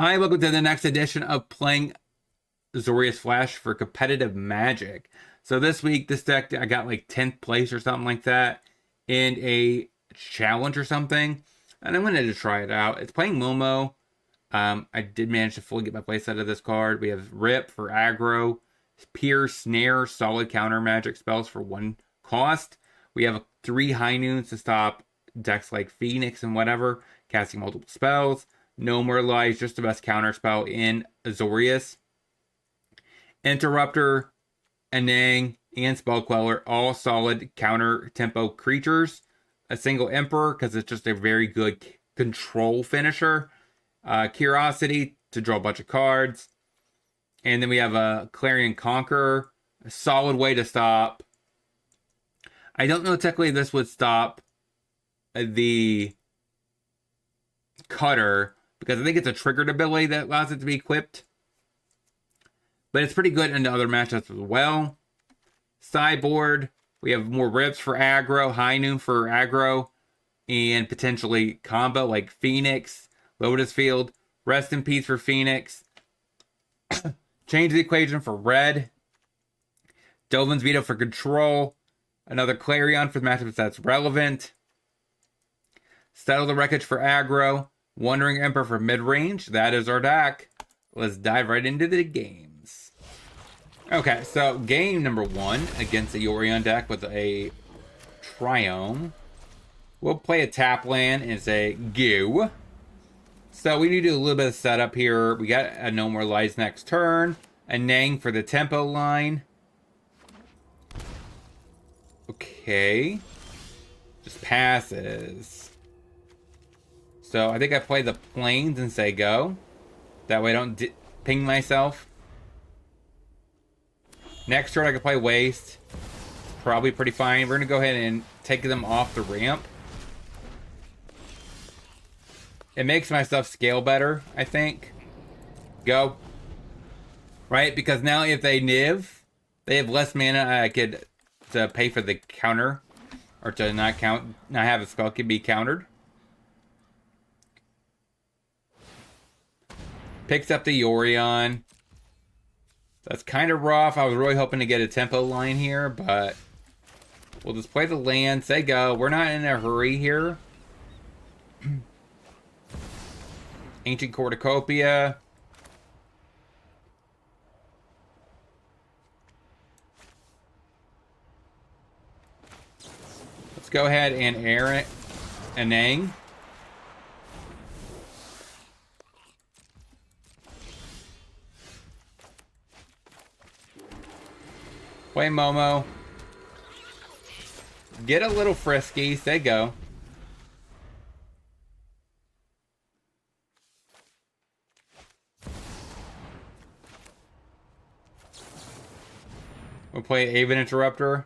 Hi, welcome to the next edition of playing Azorius Flash for competitive Magic. So this week, this deck, I got like 10th place or something like that in a challenge or something. And I wanted to try it out. It's playing Momo. I did manage to fully get my place out of this card. We have Rip for aggro, Pierce, Snare, solid counter magic spells for 1 cost. We have 3 high noons to stop decks like Phoenix and whatever, casting multiple spells. No More Lies, just the best counter spell in Azorius. Interrupter, Anang, and Spell Queller, all solid counter tempo creatures. A single Emperor, because it's just a very good control finisher. Curiosity, to draw a bunch of cards. And then we have a Clarion Conqueror, a solid way to stop. I don't know technically this would stop the Cutter, because I think it's a triggered ability that allows it to be equipped. But it's pretty good into other matchups as well. Sideboard, we have more Rips for aggro, High Noon for aggro, and potentially combo like Phoenix, Lotus Field, Rest in Peace for Phoenix. Change the equation for red. Dovin's Veto for control. Another Clarion for the matchups that's relevant. Settle the Wreckage for aggro. Wandering Emperor for mid-range. That is our deck. Let's dive right into the games. Okay, so game number 1 against the Yorion deck with a Triome. We'll play a tap land and say go. So we need to do a little bit of setup here. We got a No More Lies next turn. A Nang for the tempo line. Okay. Just passes. So I think I play the planes and say go. That way I don't ping myself. Next turn I can play waste. Probably pretty fine. We're going to go ahead and take them off the ramp. It makes my stuff scale better, I think. Go. Right? Because now if they Niv, they have less mana I could to pay for the counter. Or to not have a spell can be countered. Picks up the Yorion. That's kind of rough. I was really hoping to get a tempo line here, but we'll just play the land, say go. We're not in a hurry here. Ancient Cornucopia. Let's go ahead and air it. Anang. Play Momo. Get a little frisky. Say go. We'll play Aven Interrupter.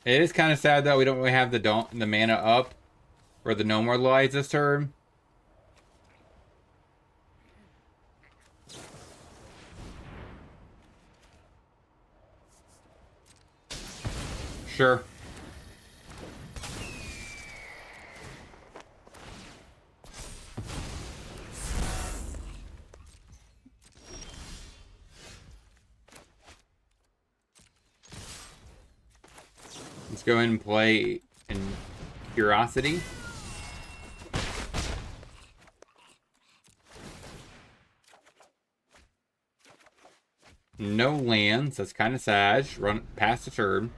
It is kind of sad though we don't really have the mana up for the No More Lies this turn. Sure. Let's go ahead and play in Curiosity. No lands. That's kind of sad. Run past the turn.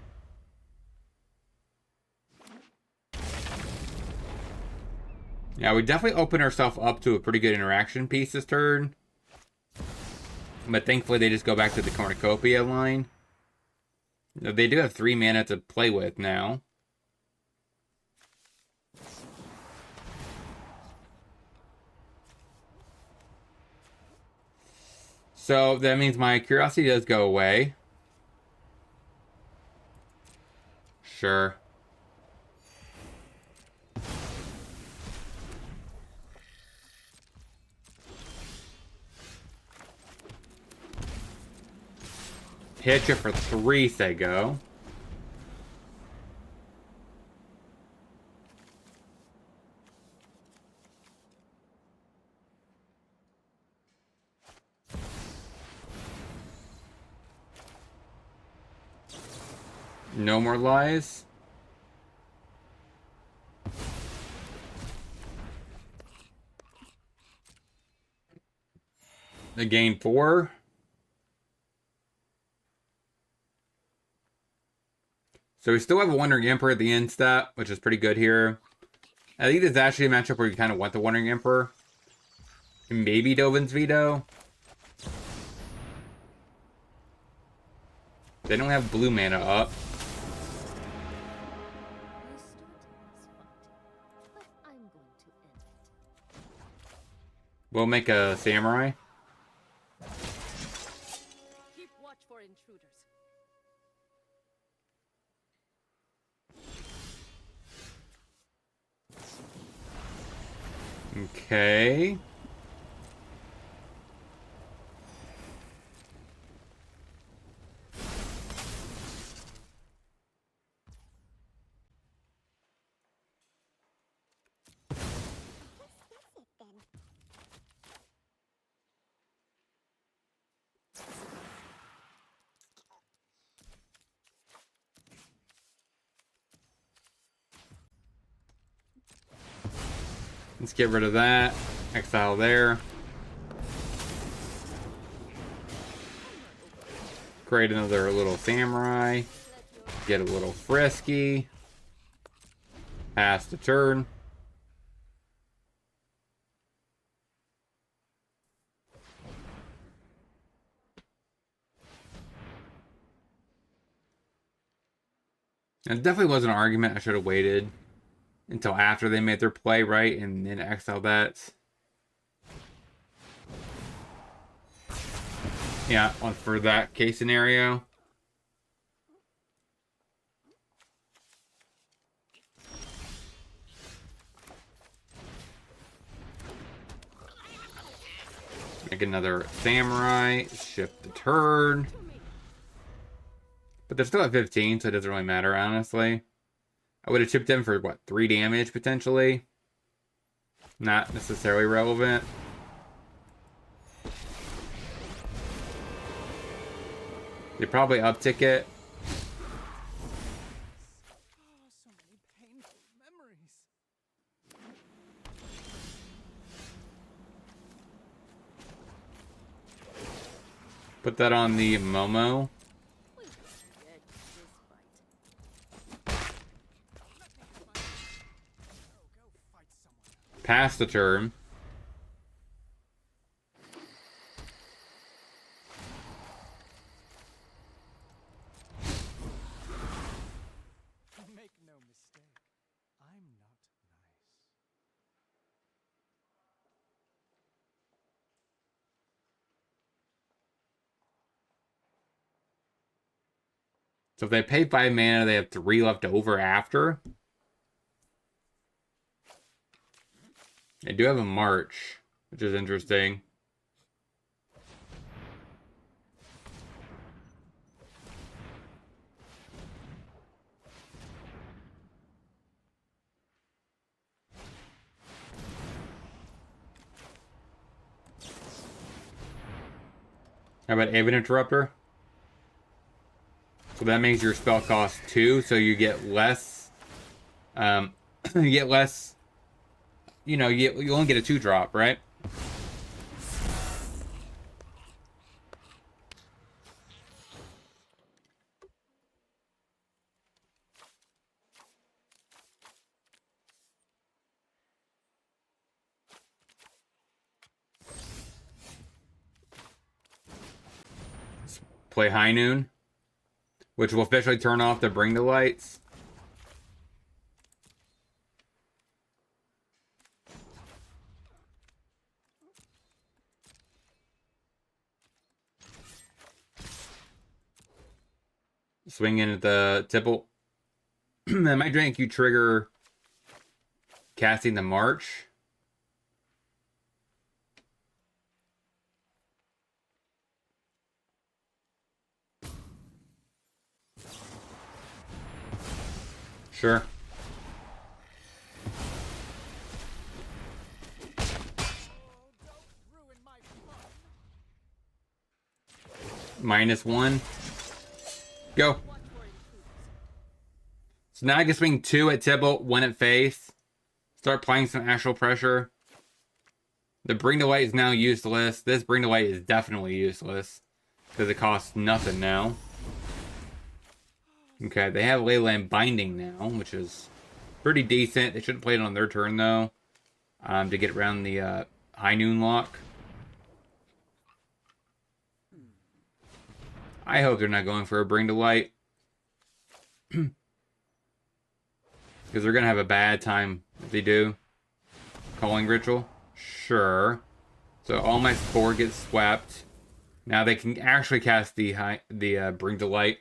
Yeah, we definitely open ourselves up to a pretty good interaction piece this turn. But thankfully they just go back to the Cornucopia line. They do have 3 mana to play with now. So that means my Curiosity does go away. Sure. Hit you for 3, say go. No more lies. They gain 4. So we still have a Wandering Emperor at the end step, which is pretty good here. I think this is actually a matchup where you kind of want the Wandering Emperor. And maybe Dovin's Veto. They don't have blue mana up. We'll make a Samurai. Keep watch for intruders. Okay. Let's get rid of that. Exile there. Create another little Samurai. Get a little frisky. Pass the turn. It definitely was an argument. I should have waited until after they made their play, right? And then exile that. Yeah, for that case scenario. Make another Samurai. Shift the turn. But they're still at 15, so it doesn't really matter, honestly. I would have chipped them for, what, 3 damage, potentially? Not necessarily relevant. They probably uptick it. So many painful memories. Put that on the Momo. Pass the turn. Make no mistake, I'm not nice. So if they pay 5 mana, they have 3 left over after. They do have a March, which is interesting. How about Aven Interrupter? So that makes your spell cost 2, so you get less. You get less. You know, you only get a 2-drop, right? Let's play High Noon, which will officially turn off the Bring the Lights. Swing in at the tipple. That might drink you trigger casting the March. Sure. -1. Go. So now I can swing 2 at Tibble, 1 at face. Start applying some actual pressure. The Bring to Light is now useless. This Bring to Light is definitely useless. Because it costs nothing now. Okay, they have Leyland Binding now, which is pretty decent. They should have played it on their turn, though. To get around the High Noon lock. I hope they're not going for a Bring to Light. Because they're going to have a bad time if they do. Calling Ritual. Sure. So all my 4 gets swept. Now they can actually cast the Bring to Light.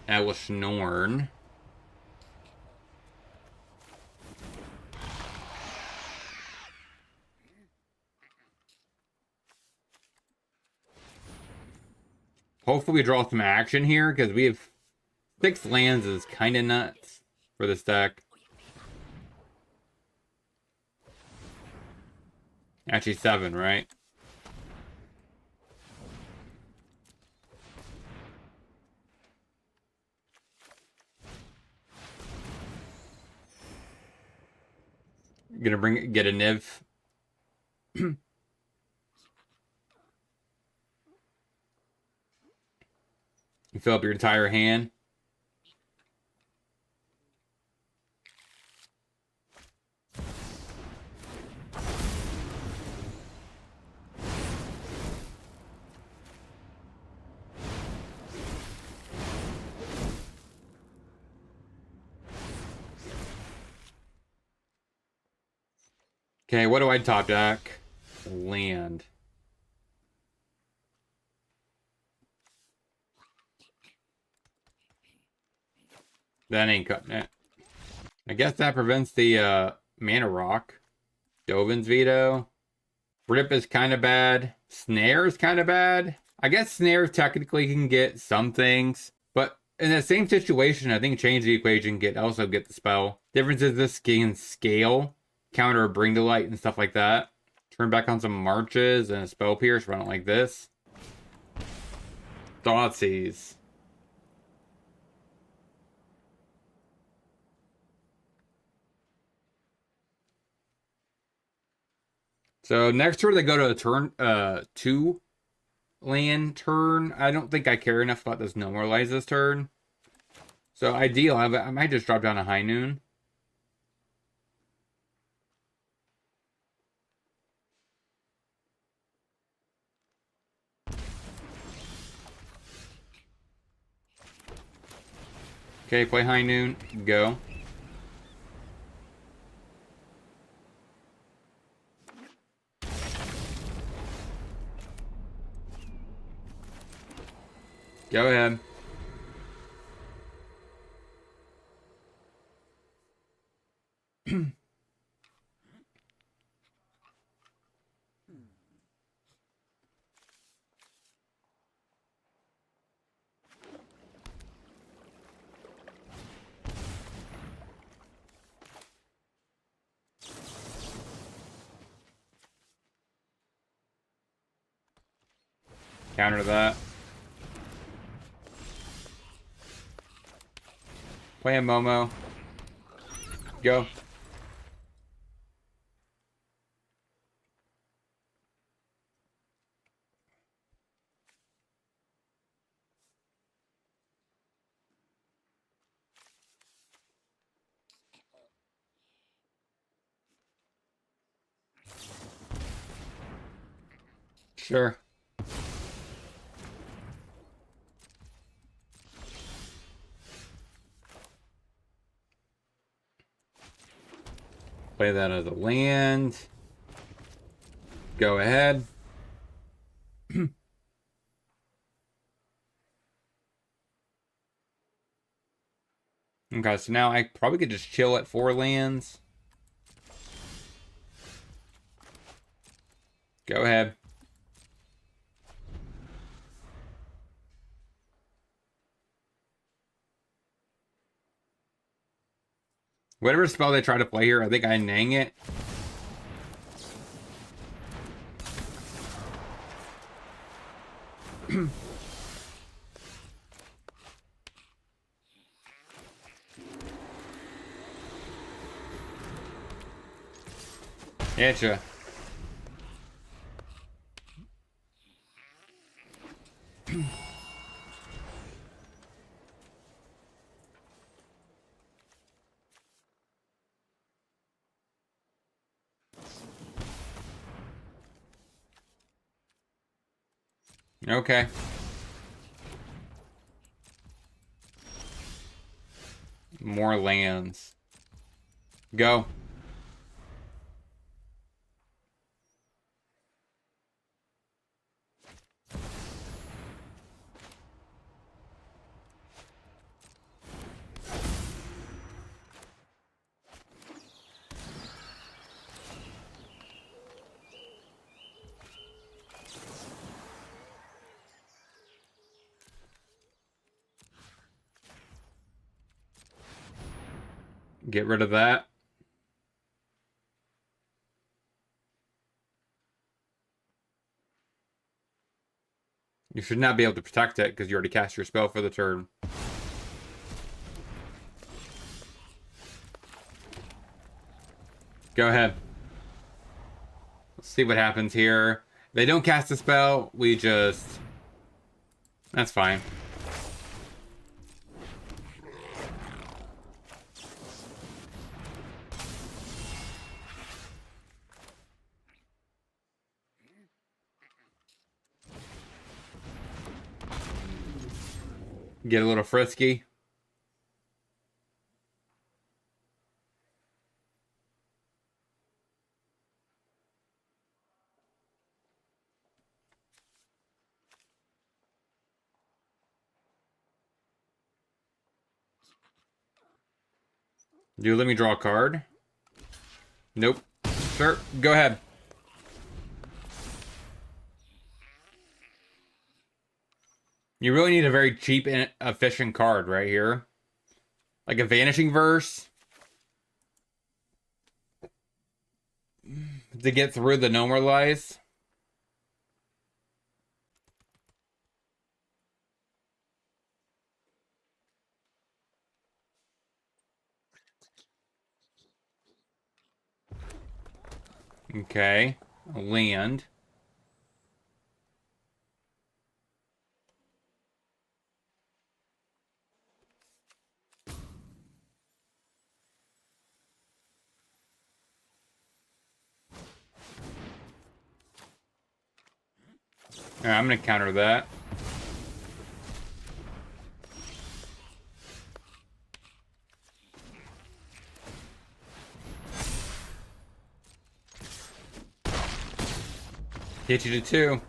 Elish Norn. Hopefully we draw some action here, because we have 6 lands is kind of nuts for this deck. Actually 7, right? Gonna get a Niv. You fill up your entire hand. Okay, what do I top deck? Land. That ain't cutting it. I guess that prevents the Mana Rock. Dovin's Veto. Rip is kind of bad. Snare is kind of bad. I guess Snare technically can get some things. But in the same situation, I think Change the Equation also get the spell. Difference is this can scale. Counter a Bring to Light and stuff like that. Turn back on some Marches and a Spell Pierce. Run it like this. Thoughtseize. So next turn they go to a turn 2 land turn. I don't think I care enough about this No More Lies this turn. So ideal, I might just drop down a High Noon. Okay, play High Noon, go. Go ahead. Counter that. Play a Momo. Go. Sure. Play that as a land. Go ahead. Okay, so now I probably could just chill at 4 lands. Go ahead. Whatever spell they try to play here, I think I nang it. Gotcha. Okay. More lands. Go. Get rid of that. You should not be able to protect it because you already cast your spell for the turn. Go ahead. Let's see what happens here. They don't cast a spell. We just... That's fine. Get a little frisky. Do you let me draw a card? Nope. Sure, go ahead. You really need a very cheap and efficient card right here. Like a Vanishing Verse. To get through the Normalize. Okay. A land. Alright, I'm gonna counter that. Hit you to 2.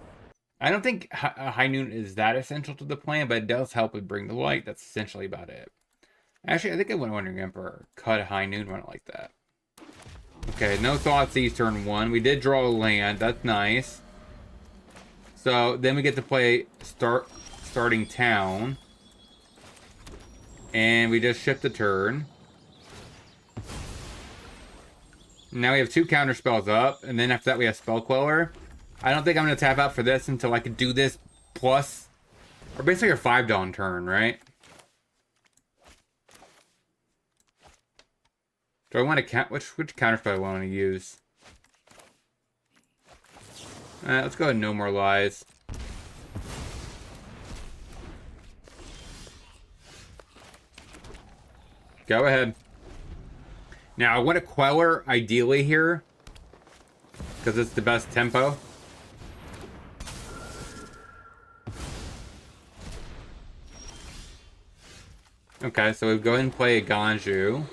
I don't think High Noon is that essential to the plan, but it does help with Bring the Light. That's essentially about it. Actually, I think I went Wandering Emperor. Cut a High Noon, run it like that. Okay, no Thoughtseize turn 1. We did draw a land. That's nice. So then we get to play starting town. And we just shift the turn. Now we have 2 counter spells up. And then after that we have Spell Queller. I don't think I'm going to tap out for this until I can do this plus... Or basically a 5-Dawn turn, right? Do I want to count... Which counter spell do I want to use? Let's go ahead and No More Lies. Go ahead. Now, I want a Queller ideally here. Because it's the best tempo. Okay, so we go ahead and play a Ganju.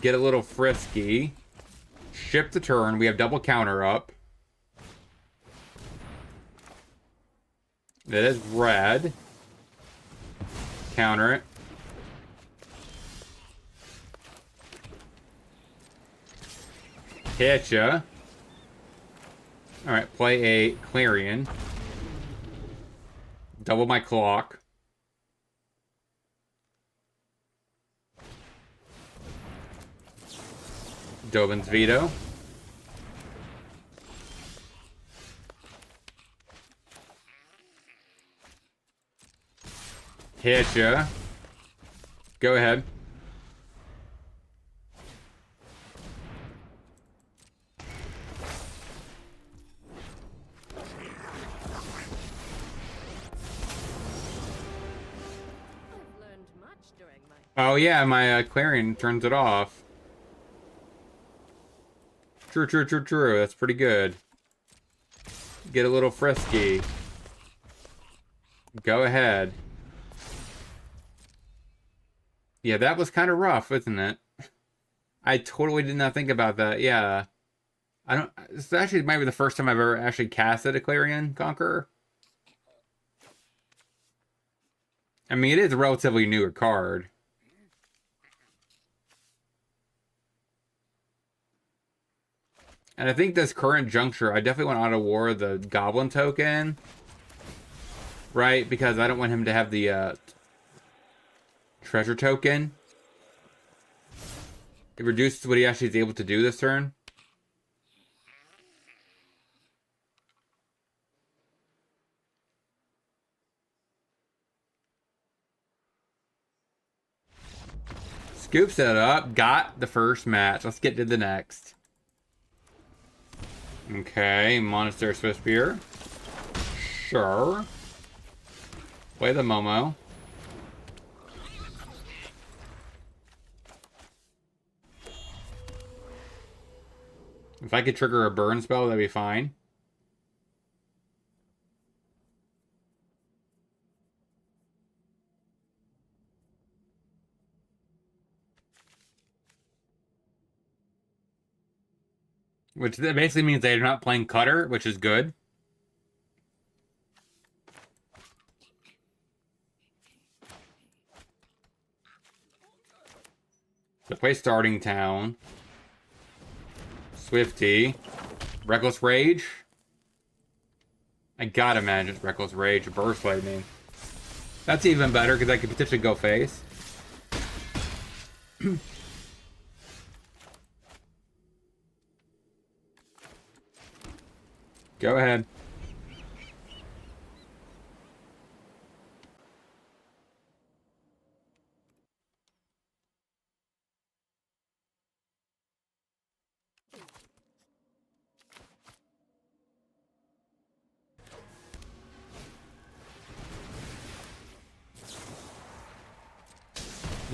Get a little frisky. Ship the turn. We have double counter up. That is red. Counter it. Hit ya. Alright, play a Clarion. Double my clock. Dovin's Veto. Hit ya. Go ahead. I've learned much during my Oh yeah, my Clarion turns it off. True, true, true, true. That's pretty good. Get a little frisky. Go ahead. Yeah, that was kind of rough, isn't it? I totally did not think about that. Yeah. I don't... This actually might be the first time I've ever actually casted a Clarion Conqueror. I mean, it is a relatively newer card. And I think this current juncture, I definitely want Auto War the Goblin token. Right? Because I don't want him to have the treasure token. It reduces what he actually is able to do this turn. Scoops it up. Got the first match. Let's get to the next. Okay, Monastery Swiftspear. Sure. Play the Momo. If I could trigger a burn spell, that'd be fine. Which basically means they're not playing Cutter, which is good. So play Starting Town. Swifty. Reckless Rage. I gotta imagine it's Reckless Rage. Burst Lightning. That's even better because I could potentially go face. Go ahead.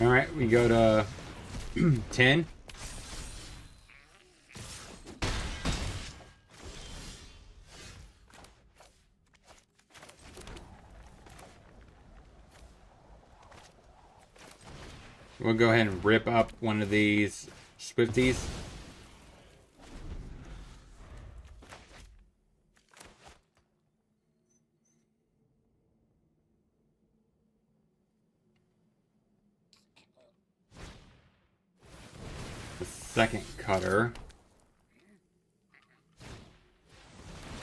All right, we go to 10. We'll go ahead and rip up one of these Swifties. The second Cutter.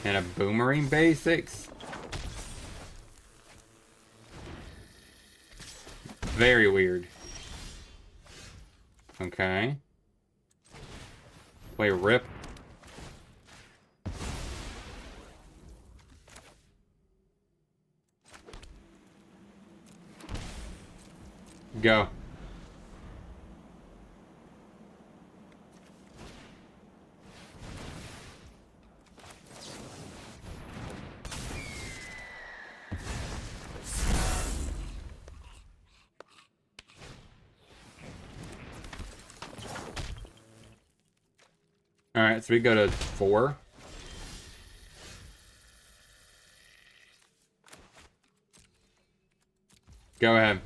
And a Boomerang Basics. Very weird. Okay. Play Rip. Go. Alright, so we go to 4. Go ahead.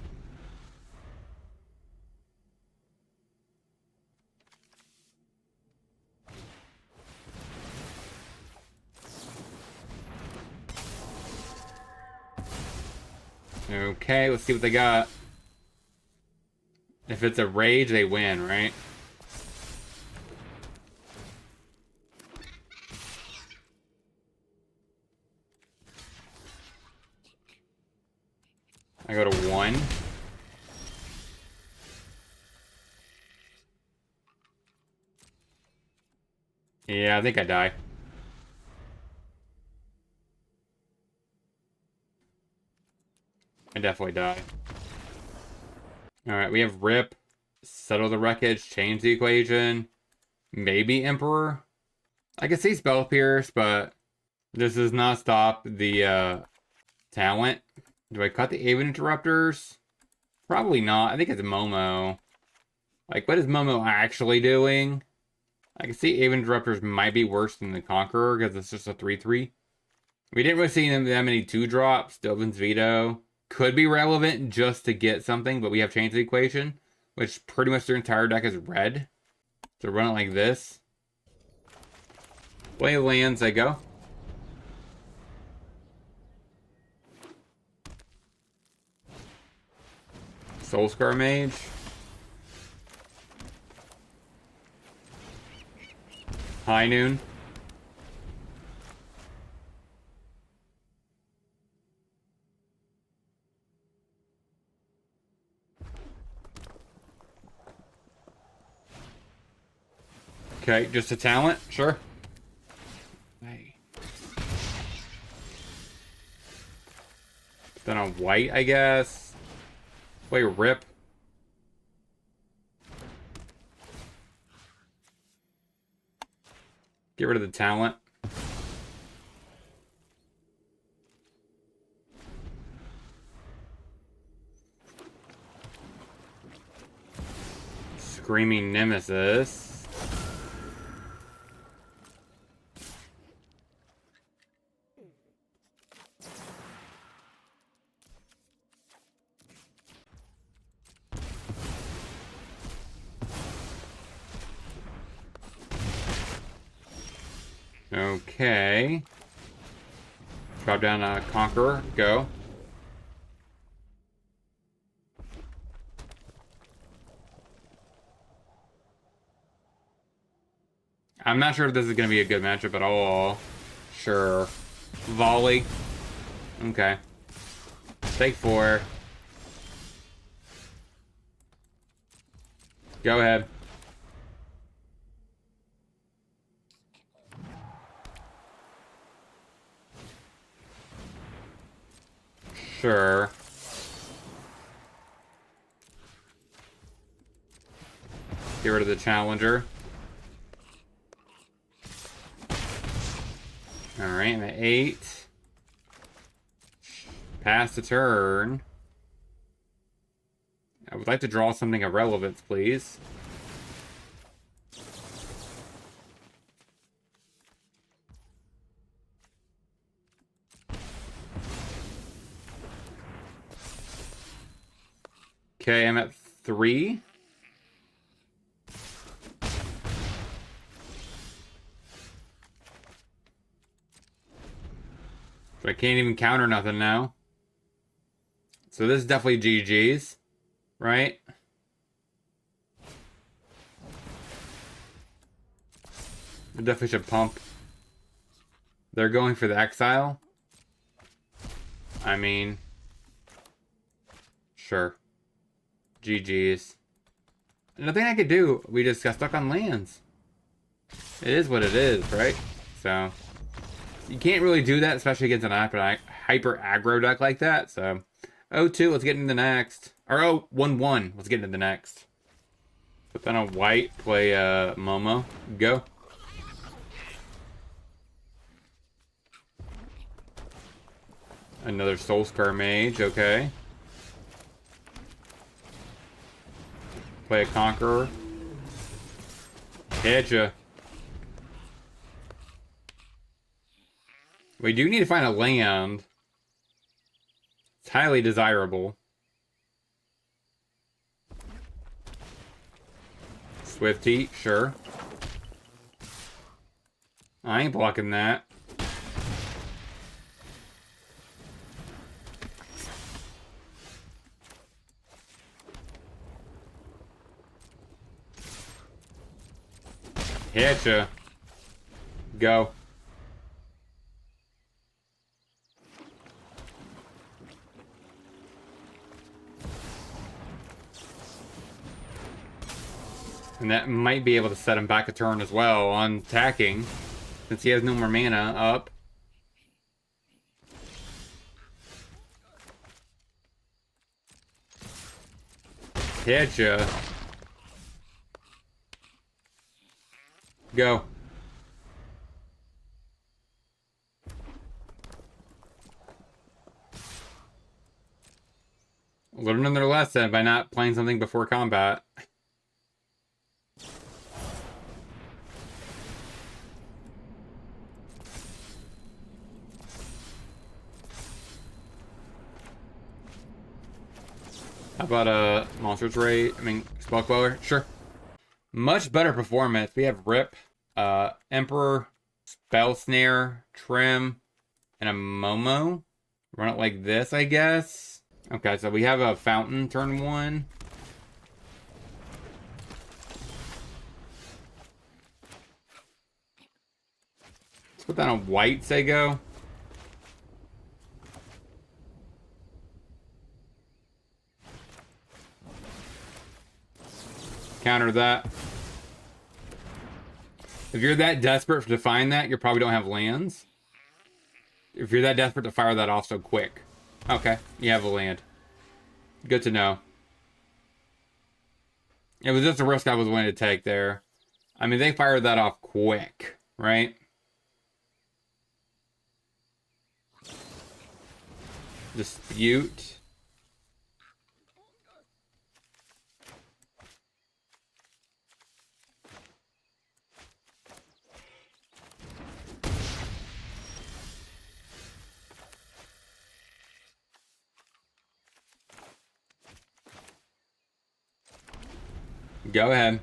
Okay, let's see what they got. If it's a rage, they win, right? I go to 1. Yeah, I think I die. I definitely die. Alright, we have Rip, Settle the Wreckage, Change the Equation, maybe Emperor. I can see Spell Pierce, but this does not stop the talent. Do I cut the Aven Interrupters? Probably not. I think it's Momo. Like, what is Momo actually doing? I can see Aven Interrupters might be worse than the Conqueror because it's just a 3/3. We didn't really see that many 2-drops. Dovin's Veto could be relevant just to get something, but we have Changed the Equation, which pretty much their entire deck is red. So run it like this. Play lands, I go. Soulscar Mage. High Noon. Okay, just a talent, sure. Hey. Then on white, I guess. Play Rip. Get rid of the talent. Screaming Nemesis. Okay. Drop down a Conqueror. Go. I'm not sure if this is going to be a good matchup at all. Sure. Volley. Okay. Take 4. Go ahead. Sure. Get rid of the Challenger. Alright, I'm at 8. Pass the turn. I would like to draw something of relevance, please. Okay, I'm at 3. So I can't even counter nothing now. So this is definitely GG's, right? We definitely should pump. They're going for the exile. I mean, sure. GG's. Nothing I could do. We just got stuck on lands. It is what it is, right? So you can't really do that, especially against an hyper aggro deck like that. So 0-2, let's get into the next. Or 1-1, let's get into the next. Put that on white, play Momo. Go. Another Soulscar Mage, okay. Play a Conqueror. Hit ya. We do need to find a land. It's highly desirable. Swifty, sure. I ain't blocking that. Hitcha. Go. And that might be able to set him back a turn as well on attacking, since he has no more mana up. Hit ya. Go. Learn another lesson by not playing something before combat. How about a monster's rate? I mean, spell queller? Sure. Much better performance. We have Rip, Emperor, Spell Snare, Trim, and a Momo. Run it like this, I guess. Okay, so we have a Fountain turn 1. Let's put that on white, say go. Counter that. If you're that desperate to find that, you probably don't have lands. If you're that desperate to fire that off so quick. Okay, you have a land. Good to know. It was just a risk I was willing to take there. I mean, they fired that off quick, right? Dispute. Go ahead.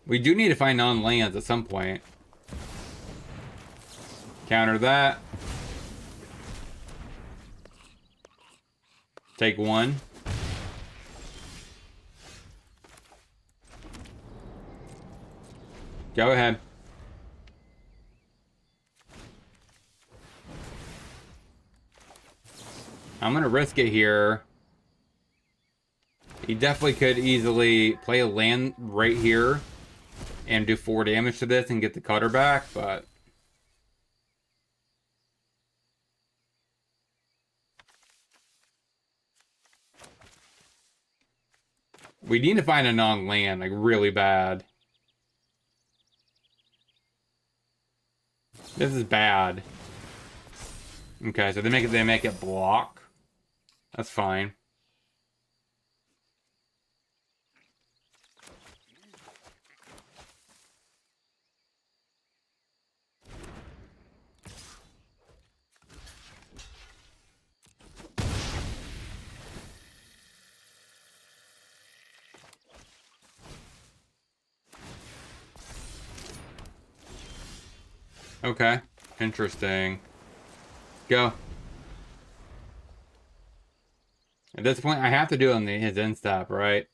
We do need to find non-lands at some point. Counter that. Take 1. Go ahead. I'm gonna risk it here. He definitely could easily play a land right here and do 4 damage to this and get the cutter back, but we need to find a non-land, like, really bad. This is bad. Okay, so they make it block. That's fine. Okay, interesting. Go. At this point, I have to do it on his end stop, right?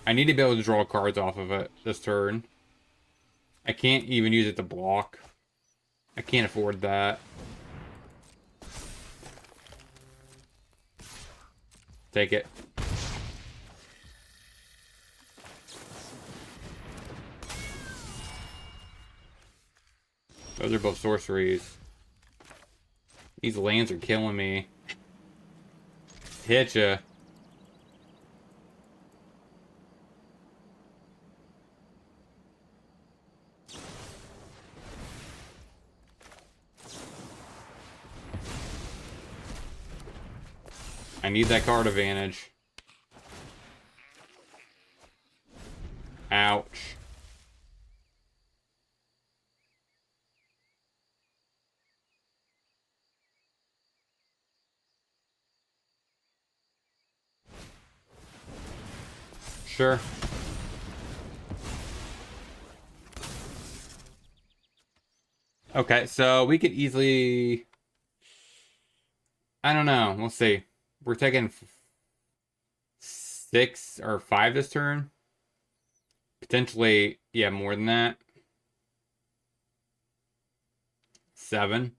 I need to be able to draw cards off of it this turn. I can't even use it to block. I can't afford that. Take it. Those are both sorceries. These lands are killing me. Hit ya. I need that card advantage. Ouch. Sure. Okay, so we could easily... I don't know. We'll see. We're taking 6 or 5 this turn. Potentially, yeah, more than that. 7.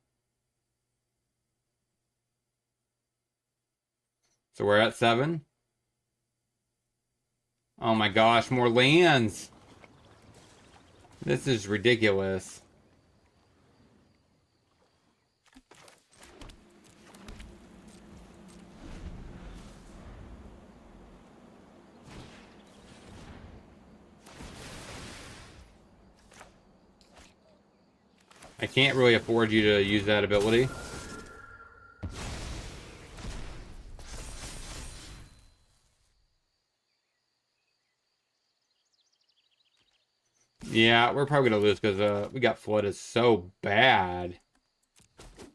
So we're at 7. Oh my gosh, more lands. This is ridiculous. I can't really afford you to use that ability. Yeah, we're probably gonna lose because we got flooded so bad.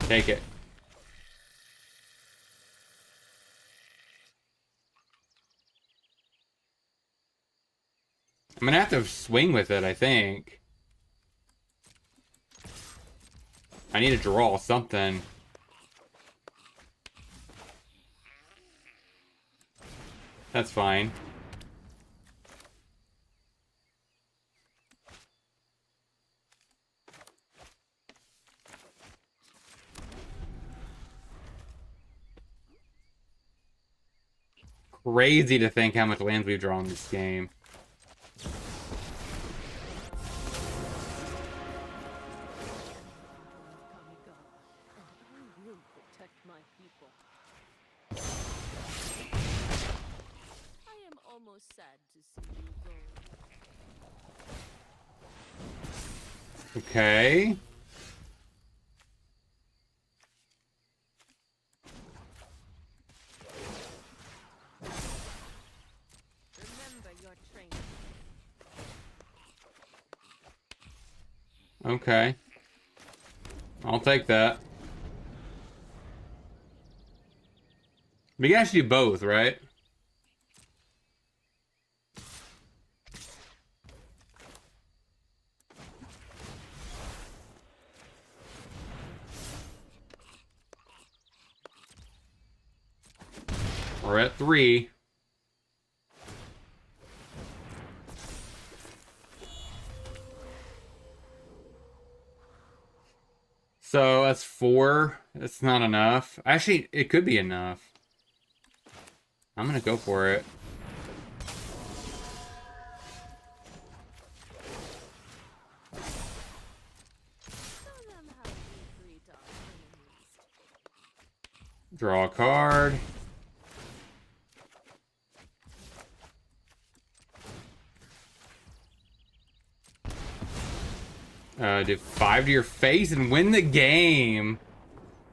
Take it. I'm gonna have to swing with it, I think. I need to draw something. That's fine. Crazy to think how much lands we've drawn in this game. Almost sad to see you go. Okay. Remember your training. Okay. I'll take that. We can actually do both, right? We're at 3. So that's 4. That's not enough. Actually, it could be enough. I'm gonna go for it. Show them how we greet our enemies. Draw a card. Do 5 to your face and win the game.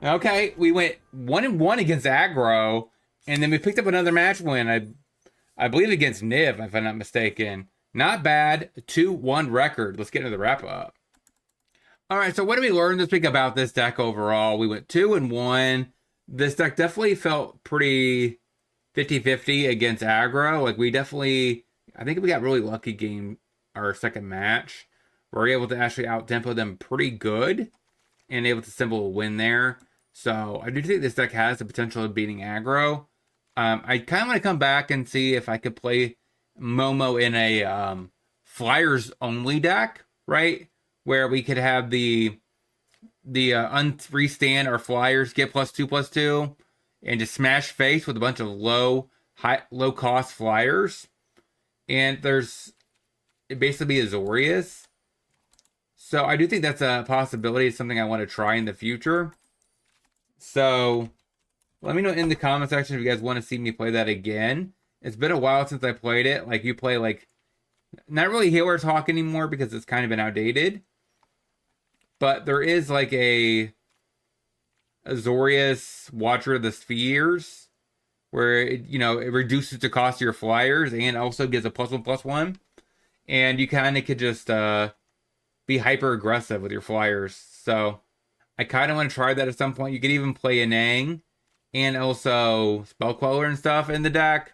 Okay, we went 1-1 against aggro, and then we picked up another match win. I believe against Niv, if I'm not mistaken. Not bad. 2-1 record. Let's get into the wrap up. All right, so what did we learn this week about this deck overall? We went 2-1. This deck definitely felt pretty 50-50 against aggro. Like I think we got really lucky game our second match. We were able to actually out-tempo them pretty good and able to simple a win there. So I do think this deck has the potential of beating aggro. I kind of want to come back and see if I could play Momo in a flyers only deck, right? Where we could have the unrestand our flyers, get +2/+2, and just smash face with a bunch of low cost flyers. And it basically be Azorius. So I do think that's a possibility. It's something I want to try in the future. So let me know in the comment section if you guys want to see me play that again. It's been a while since I played it. Like, you play, like, not really Healer Talk anymore because it's kind of been outdated. But there is, like, a Azorius Watcher of the Spheres where, it reduces the cost of your flyers and also gives a +1/+1. And you kind of could just be hyper aggressive with your flyers. So I kind of want to try that at some point. You could even play Anang and also Spell Queller and stuff in the deck.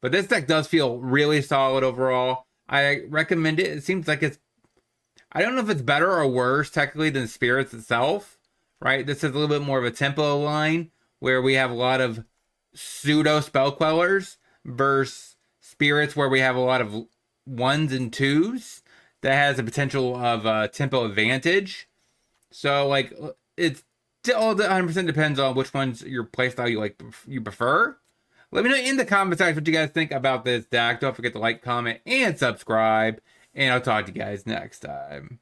But this deck does feel really solid overall. I recommend it. It seems like I don't know if it's better or worse technically than Spirits itself, right? This is a little bit more of a tempo line where we have a lot of pseudo Spell Quellers versus Spirits where we have a lot of 1s and 2s. That has a potential of tempo advantage. So, like, it's all 100% depends on which ones your playstyle you prefer. Let me know in the comment section what you guys think about this deck. Don't forget to like, comment, and subscribe. And I'll talk to you guys next time.